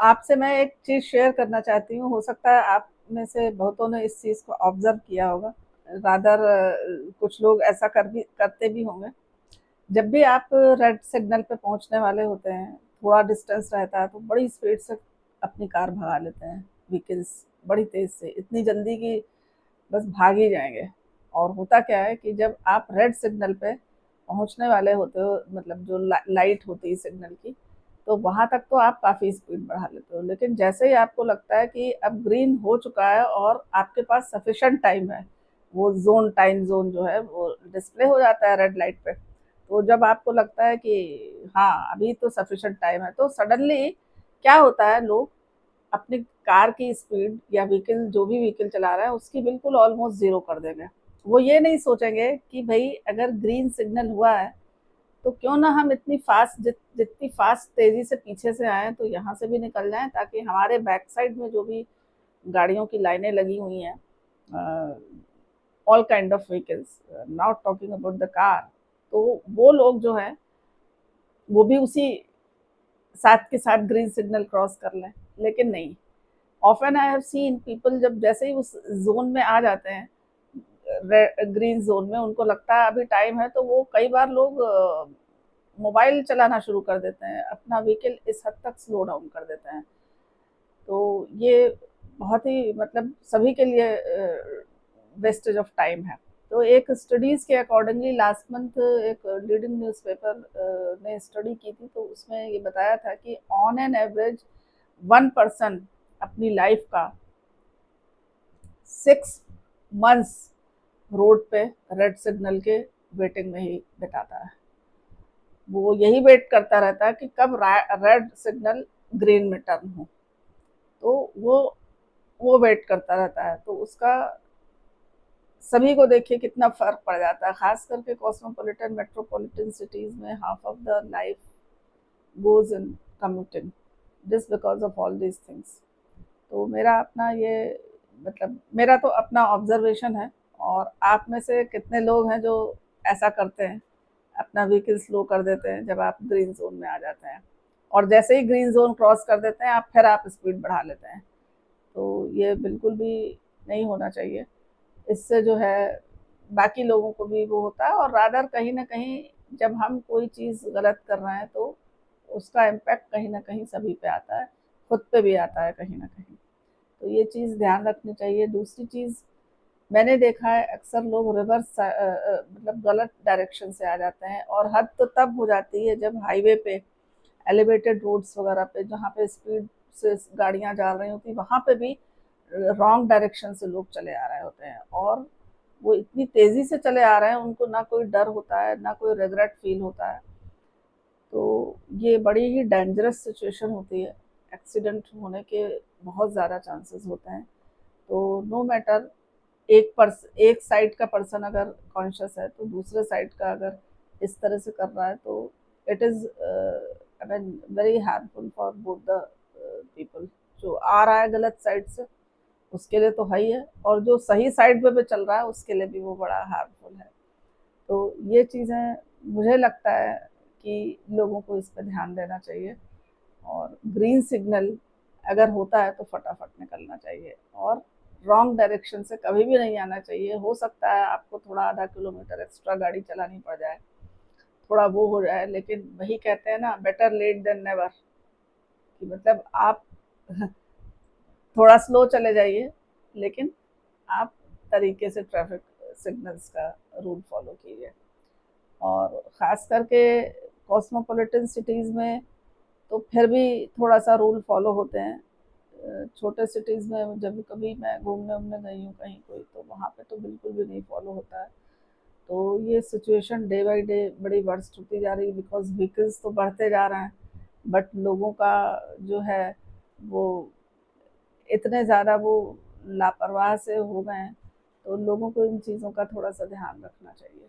आपसे मैं एक चीज़ शेयर करना चाहती हूँ, हो सकता है आप में से बहुतों ने इस चीज़ को ऑब्ज़र्व किया होगा। रादर कुछ लोग ऐसा करते भी होंगे। जब भी आप रेड सिग्नल पे पहुँचने वाले होते हैं, थोड़ा डिस्टेंस रहता है तो बड़ी स्पीड से अपनी कार भगा लेते हैं, व्हीकल्स बड़ी तेज़ से, इतनी जल्दी कि बस भाग ही जाएँगे। और होता क्या है कि जब आप रेड सिग्नल पे पहुँचने वाले होते हो, मतलब जो लाइट होती है सिग्नल की, तो वहाँ तक तो आप काफ़ी स्पीड बढ़ा लेते हो। लेकिन जैसे ही आपको लगता है कि अब ग्रीन हो चुका है और आपके पास सफिशिएंट टाइम है, वो टाइम ज़ोन जो है वो डिस्प्ले हो जाता है रेड लाइट पे। तो जब आपको लगता है कि हाँ, अभी तो सफिशिएंट टाइम है, तो सडनली क्या होता है, लोग अपनी कार की स्पीड या व्हीकल, जो भी व्हीकल चला रहा है, उसकी बिल्कुल ऑलमोस्ट ज़ीरो कर देंगे। वो ये नहीं सोचेंगे कि भई अगर ग्रीन सिग्नल हुआ है, तो क्यों ना हम इतनी फ़ास्ट जितनी फ़ास्ट तेज़ी से पीछे से आएँ, तो यहाँ से भी निकल जाएँ, ताकि हमारे बैक साइड में जो भी गाड़ियों की लाइनें लगी हुई हैं, all kind of vehicles, not talking about the car, तो वो लोग जो हैं, वो भी उसी साथ के साथ ग्रीन सिग्नल क्रॉस कर लें। लेकिन नहीं, often I have seen people, जब जैसे ही उस ज़ोन में आ जाते हैं, ग्रीन ज़ोन में, उनको लगता है अभी टाइम है, तो वो कई बार लोग मोबाइल चलाना शुरू कर देते हैं, अपना व्हीकल इस हद तक स्लो डाउन कर देते हैं। तो ये बहुत ही, मतलब सभी के लिए वेस्टेज ऑफ टाइम है। तो एक स्टडीज़ के अकॉर्डिंगली लास्ट मंथ एक लीडिंग न्यूज़पेपर ने स्टडी की थी, तो उसमें ये बताया था कि ऑन एन एवरेज 1 पर्सन अपनी लाइफ का 6 मंथ्स रोड पे रेड सिग्नल के वेटिंग में ही बिताता है। वो यही वेट करता रहता है कि कब रेड सिग्नल ग्रीन में टर्न हो। तो वो वेट करता रहता है, तो उसका सभी को देखिए कितना फर्क पड़ जाता है, खास करके कॉस्मोपॉलिटन मेट्रोपॉलिटन सिटीज में half of the life goes in commuting, just because of all these things. तो मेरा अपना ये, मतलब मेरा तो अपना ऑब्जर्वेशन है। और आप में से कितने लोग हैं जो ऐसा करते हैं, अपना व्हीकल स्लो कर देते हैं जब आप ग्रीन जोन में आ जाते हैं, और जैसे ही ग्रीन जोन क्रॉस कर देते हैं, आप स्पीड बढ़ा लेते हैं। तो ये बिल्कुल भी नहीं होना चाहिए। इससे जो है बाकी लोगों को भी वो होता है, और रादर कहीं ना कहीं जब हम कोई चीज़ गलत कर रहे हैं, तो उसका इम्पैक्ट कहीं ना कहीं सभी पे आता है, खुद पे भी आता है कहीं ना कहीं। तो ये चीज़ ध्यान रखनी चाहिए। दूसरी चीज़, मैंने देखा है अक्सर लोग रिवर्स, मतलब गलत डायरेक्शन से आ जाते हैं, और हद तो तब हो जाती है जब हाईवे पे, एलिवेटेड रोड्स वगैरह पे, जहाँ पे स्पीड से गाड़ियाँ जा रही होती, वहाँ पे भी रॉन्ग डायरेक्शन से लोग चले आ रहे होते हैं, और वो इतनी तेज़ी से चले आ रहे हैं, उनको ना कोई डर होता है, ना कोई रिग्रेट फील होता है। तो ये बड़ी ही डेंजरस सिचुएशन होती है, एक्सीडेंट होने के बहुत ज़्यादा चांसेस होते हैं। तो नो मैटर, एक साइड का पर्सन अगर कॉन्शियस है, तो दूसरे साइड का अगर इस तरह से कर रहा है, तो it is I mean very harmful for both the people. जो आ रहा है गलत साइड से, उसके लिए तो है ही है, और जो सही साइड पे भी चल रहा है, उसके लिए भी वो बड़ा हार्मफुल है। तो ये चीज़ें, मुझे लगता है कि लोगों को इस पे ध्यान देना चाहिए, और ग्रीन सिग्नल अगर होता है तो फटाफट निकलना चाहिए, और रॉन्ग डायरेक्शन से कभी भी नहीं आना चाहिए। हो सकता है आपको थोड़ा आधा किलोमीटर एक्स्ट्रा गाड़ी चलानी पड़ जाए, थोड़ा वो हो जाए, लेकिन वही कहते हैं ना, बेटर लेट देन नेवर, कि मतलब आप थोड़ा स्लो चले जाइए, लेकिन आप तरीके से ट्रैफिक सिग्नल्स का रूल फॉलो कीजिए। और ख़ास करके कॉस्मोपॉलिटन सिटीज़ में तो फिर भी थोड़ा सा रूल फॉलो होते हैं। छोटे सिटीज़ में जब कभी मैं घूमने उमने गई हूँ कहीं कोई, तो वहाँ पे तो बिल्कुल भी नहीं फॉलो होता है। तो ये सिचुएशन डे बाय डे बड़ी वर्स्ट होती जा रही है, बिकॉज व्हीकल्स तो बढ़ते जा रहे हैं, बट लोगों का जो है वो इतने ज़्यादा वो लापरवाह से हो गए हैं। तो लोगों को इन चीज़ों का थोड़ा सा ध्यान रखना चाहिए।